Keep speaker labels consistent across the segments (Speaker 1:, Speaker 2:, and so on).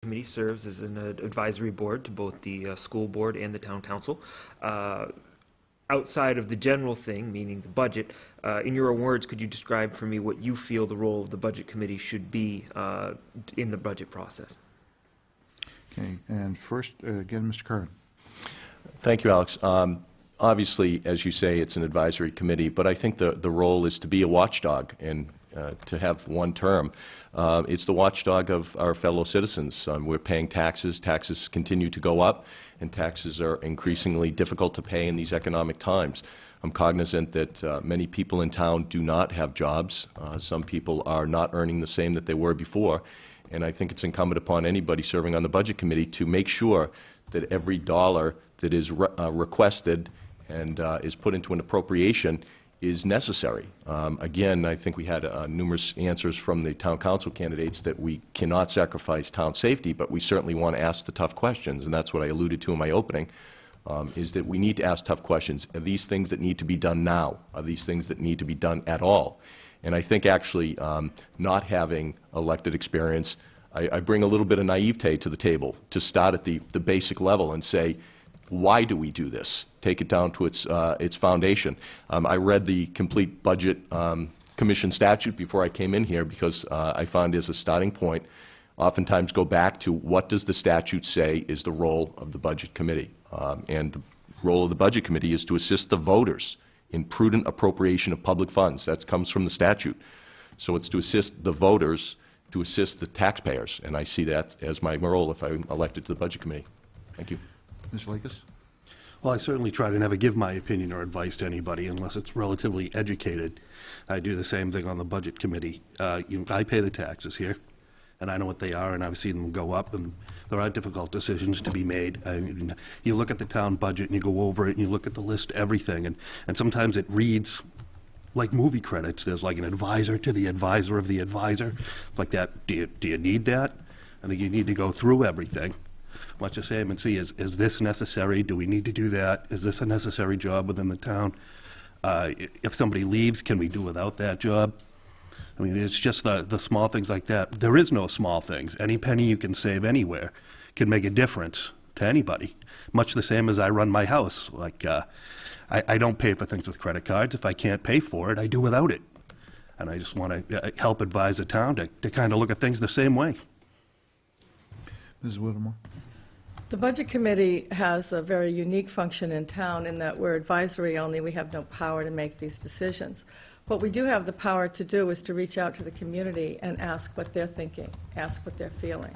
Speaker 1: Committee serves as an advisory board to both the school board and the town council. Outside of the general thing, meaning the budget, in your own words, could you describe for me what you feel the role of the Budget Committee should be in the budget process?
Speaker 2: Okay, and first, again, Mr. Curran.
Speaker 3: Thank you, Alex. Obviously, as you say, it's an advisory committee, but I think the role is to be a watchdog and to have one term. It's the watchdog of our fellow citizens. We're paying taxes. Taxes continue to go up, and taxes are increasingly difficult to pay in these economic times. I'm cognizant that many people in town do not have jobs. Some people are not earning the same that they were before, and I think it's incumbent upon anybody serving on the Budget Committee to make sure that every dollar that is requested and is put into an appropriation is necessary. Again, I think we had numerous answers from the town council candidates that we cannot sacrifice town safety, but we certainly want to ask the tough questions, and that's what I alluded to in my opening, is that we need to ask tough questions. Are these things that need to be done now? Are these things that need to be done at all? And I think actually not having elected experience, I bring a little bit of naivete to the table to start at the basic level and say, why do we do this? Take it down to its foundation. I read the complete budget commission statute before I came in here because I found as a starting point, oftentimes go back to what does the statute say is the role of the budget committee. And the role of the budget committee is to assist the voters in prudent appropriation of public funds. That comes from the statute. So it's to assist the voters, to assist the taxpayers. And I see that as my role if I'm elected to the budget committee. Thank you.
Speaker 2: Mr. Lakis?
Speaker 4: Well, I certainly try to never give my opinion or advice to anybody unless it's relatively educated. I do the same thing on the Budget Committee. I pay the taxes here, and I know what they are, and I've seen them go up, and there are difficult decisions to be made. I mean, you look at the town budget, and you go over it, and you look at the list, everything, and sometimes it reads like movie credits. There's like an advisor to the advisor of the advisor. Like that, do you need that? I think you need to go through everything. Watch the same and see, is this necessary? Do we need to do that? Is this a necessary job within the town? If somebody leaves, can we do without that job? I mean, it's just the small things like that. There is no small things. Any penny you can save anywhere can make a difference to anybody. Much the same as I run my house. Like, I don't pay for things with credit cards. If I can't pay for it, I do without it. And I just want to help advise the town to kind of look at things the same way.
Speaker 2: Mrs. Whittemore?
Speaker 5: The Budget Committee has a very unique function in town in that we're advisory only. We have no power to make these decisions. What we do have the power to do is to reach out to the community and ask what they're thinking, ask what they're feeling.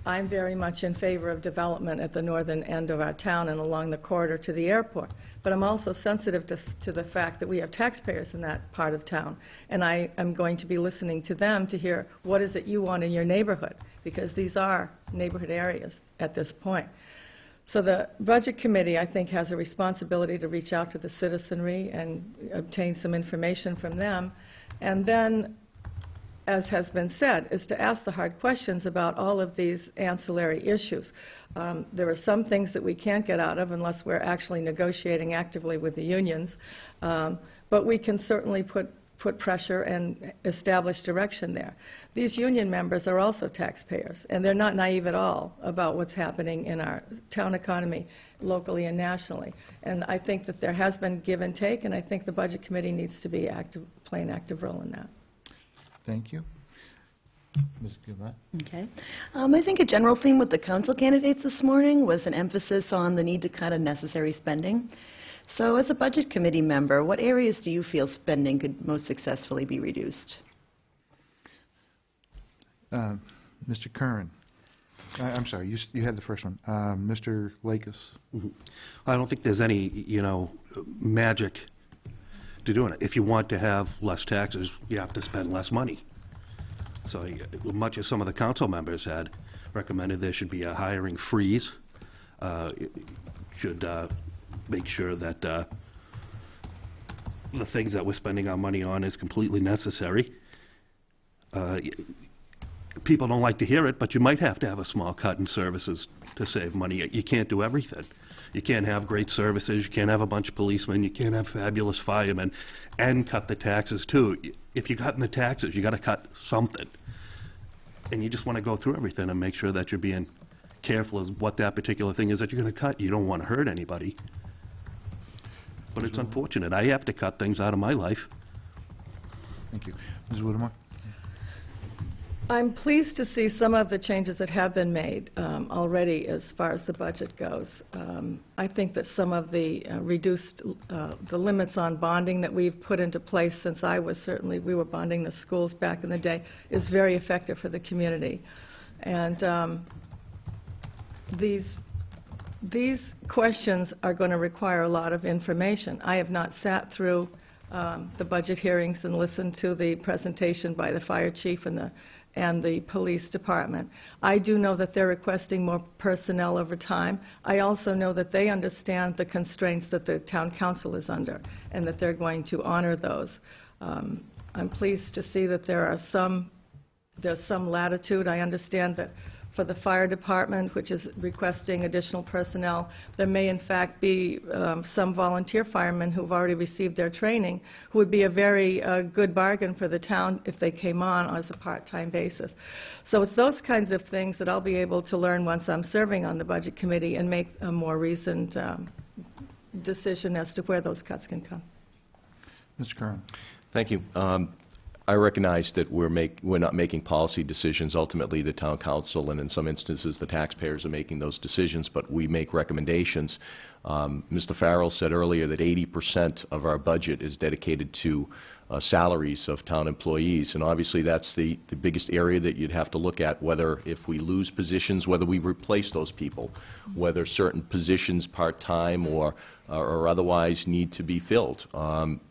Speaker 5: I'm very much in favor of development at the northern end of our town and along the corridor to the airport. But I'm also sensitive to the fact that we have taxpayers in that part of town. And I am going to be listening to them to hear what is it you want in your neighborhood, because these are neighborhood areas at this point. So the Budget Committee, I think, has a responsibility to reach out to the citizenry and obtain some information from them. And then, as has been said, is to ask the hard questions about all of these ancillary issues. There are some things that we can't get out of unless we're actually negotiating actively with the unions, but we can certainly put pressure and establish direction there. These union members are also taxpayers, and they're not naive at all about what's happening in our town economy, locally and nationally. And I think that there has been give and take, and I think the Budget Committee needs to be play an active role in that.
Speaker 2: Thank you. Ms. Gilbert?
Speaker 6: Okay. I think a general theme with the council candidates this morning was an emphasis on the need to cut unnecessary spending. So as a Budget Committee member, what areas do you feel spending could most successfully be reduced?
Speaker 2: Mr. Curran. I'm sorry, you had the first one. Mr. Lakis.
Speaker 4: Mm-hmm. I don't think there's any, magic to doing it. If you want to have less taxes, you have to spend less money. So much as some of the council members had recommended, there should be a hiring freeze. Should make sure that the things that we're spending our money on is completely necessary. People don't like to hear it, but you might have to have a small cut in services to save money. You can't do everything. You can't have great services, you can't have a bunch of policemen, you can't have fabulous firemen, and cut the taxes too. If you cut in the taxes, you got to cut something. and you just want to go through everything and make sure that you're being careful as what that particular thing is that you're going to cut. You don't want to hurt anybody. But it's unfortunate. I have to cut things out of my life.
Speaker 2: Thank you. Ms. Whittemore?
Speaker 5: I'm pleased to see some of the changes that have been made already as far as the budget goes. I think that some of the reduced, the limits on bonding that we've put into place since we were bonding the schools back in the day, is very effective for the community. And these questions are going to require a lot of information. I have not sat through the budget hearings and listened to the presentation by the fire chief and the police department. I do know that they're requesting more personnel over time. I also know that they understand the constraints that the town council is under and that they're going to honor those. I'm pleased to see that there's some latitude. I understand that for the fire department, which is requesting additional personnel, there may in fact be some volunteer firemen who've already received their training who would be a very good bargain for the town if they came on as a part-time basis. So it's those kinds of things that I'll be able to learn once I'm serving on the Budget Committee and make a more reasoned decision as to where those cuts can come.
Speaker 2: Mr. Curran?
Speaker 3: Thank you. I recognize that we're not making policy decisions. Ultimately, the town council and in some instances the taxpayers are making those decisions, but we make recommendations. Mr. Farrell said earlier that 80% of our budget is dedicated to salaries of town employees, and obviously that's the biggest area that you'd have to look at, whether if we lose positions, whether we replace those people, whether certain positions part-time or otherwise need to be filled.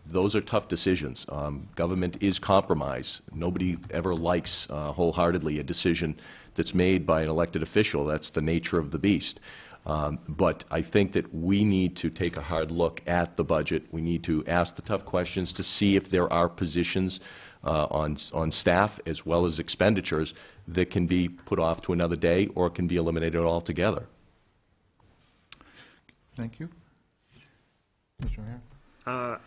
Speaker 3: Those are tough decisions. Government is compromise. Nobody ever likes wholeheartedly a decision that's made by an elected official. That's the nature of the beast. But I think that we need to take a hard look at the budget. We need to ask the tough questions to see if there are positions on staff as well as expenditures that can be put off to another day or can be eliminated altogether.
Speaker 2: Thank you. Mr. O'Hare?